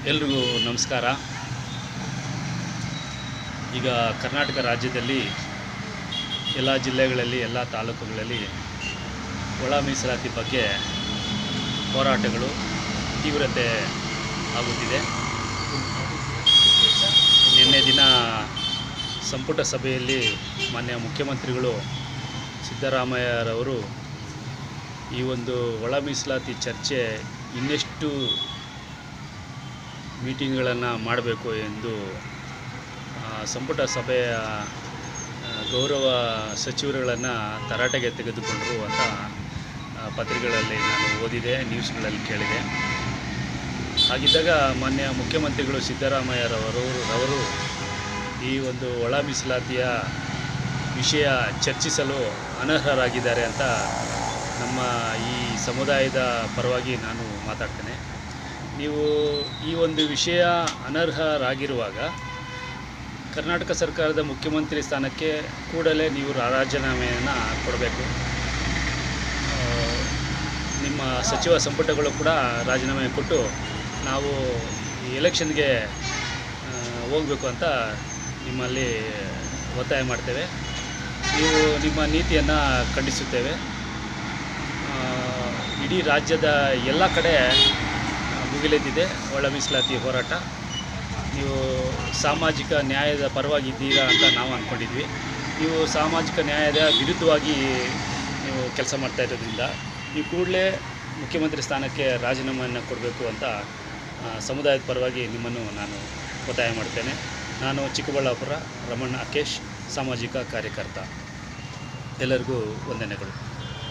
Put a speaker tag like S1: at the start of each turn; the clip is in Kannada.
S1: ಎಲ್ರಿಗೂ ನಮಸ್ಕಾರ. ಈಗ ಕರ್ನಾಟಕ ರಾಜ್ಯದಲ್ಲಿ ಎಲ್ಲ ಜಿಲ್ಲೆಗಳಲ್ಲಿ ಎಲ್ಲ ತಾಲೂಕುಗಳಲ್ಲಿ ಒಳ ಮೀಸಲಾತಿ ಬಗ್ಗೆ ಹೋರಾಟಗಳು ತೀವ್ರತೆ ಆಗುತ್ತಿದೆ. ನಿನ್ನೆ ದಿನ ಸಂಪುಟ ಸಭೆಯಲ್ಲಿ ಮಾನ್ಯ ಮುಖ್ಯಮಂತ್ರಿಗಳು ಸಿದ್ದರಾಮಯ್ಯರವರು ಈ ಒಂದು ಒಳ ಮೀಸಲಾತಿ ಚರ್ಚೆ ಇನ್ನೆಷ್ಟು ಮೀಟಿಂಗ್ಗಳನ್ನು ಮಾಡಬೇಕು ಎಂದು ಸಂಪುಟ ಸಭೆಯ ಗೌರವ ಸಚಿವರುಗಳನ್ನು ತರಾಟೆಗೆ ತೆಗೆದುಕೊಂಡರು ಅಂತ ಪತ್ರಿಕೆಗಳಲ್ಲಿ ನಾನು ಓದಿದೆ, ನ್ಯೂಸ್ಗಳಲ್ಲಿ ಕೇಳಿದೆ. ಹಾಗಿದ್ದಾಗ ಮಾನ್ಯ ಮುಖ್ಯಮಂತ್ರಿಗಳು ಸಿದ್ದರಾಮಯ್ಯರವರು ಈ ಒಂದು ಒಳ ಮೀಸಲಾತಿಯ ವಿಷಯ ಚರ್ಚಿಸಲು ಅನರ್ಹರಾಗಿದ್ದಾರೆ ಅಂತ ನಮ್ಮ ಈ ಸಮುದಾಯದ ಪರವಾಗಿ ನಾನು ಮಾತಾಡ್ತೇನೆ. ನೀವು ಈ ಒಂದು ವಿಷಯ ಅನರ್ಹರಾಗಿರುವಾಗ ಕರ್ನಾಟಕ ಸರ್ಕಾರದ ಮುಖ್ಯಮಂತ್ರಿ ಸ್ಥಾನಕ್ಕೆ ಕೂಡಲೇ ನೀವು ರಾಜೀನಾಮೆಯನ್ನು ಕೊಡಬೇಕು. ನಿಮ್ಮ ಸಚಿವ ಸಂಪುಟಗಳು ಕೂಡ ರಾಜೀನಾಮೆ ಕೊಟ್ಟು ನಾವು ಈ ಎಲೆಕ್ಷನ್ಗೆ ಹೋಗಬೇಕು ಅಂತ ನಿಮ್ಮಲ್ಲಿ ಒತ್ತಾಯ ಮಾಡ್ತೇವೆ. ನೀವು ನಿಮ್ಮ ನೀತಿಯನ್ನು ಖಂಡಿಸುತ್ತೇವೆ. ಇಡೀ ರಾಜ್ಯದ ಎಲ್ಲ ಕಡೆ ಮುಗಿಲೆದ್ದಿದೆ ಒಳ ಮೀಸಲಾತಿ ಹೋರಾಟ. ನೀವು ಸಾಮಾಜಿಕ ನ್ಯಾಯದ ಪರವಾಗಿದ್ದೀರಾ ಅಂತ ನಾವು ಅಂದ್ಕೊಂಡಿದ್ವಿ. ನೀವು ಸಾಮಾಜಿಕ ನ್ಯಾಯದ ವಿರುದ್ಧವಾಗಿ ನೀವು ಕೆಲಸ ಮಾಡ್ತಾ ಇರೋದ್ರಿಂದ ನೀವು ಕೂಡಲೇ ಮುಖ್ಯಮಂತ್ರಿ ಸ್ಥಾನಕ್ಕೆ ರಾಜೀನಾಮೆಯನ್ನು ಕೊಡಬೇಕು ಅಂತ ಸಮುದಾಯದ ಪರವಾಗಿ ನಿಮ್ಮನ್ನು ನಾನು ಒತ್ತಾಯ ಮಾಡ್ತೇನೆ. ನಾನು ಚಿಕ್ಕಬಳ್ಳಾಪುರ ರಮಣ ಅಕೇಶ್, ಸಾಮಾಜಿಕ ಕಾರ್ಯಕರ್ತ. ಎಲ್ಲರಿಗೂ ವಂದನೆಗಳು.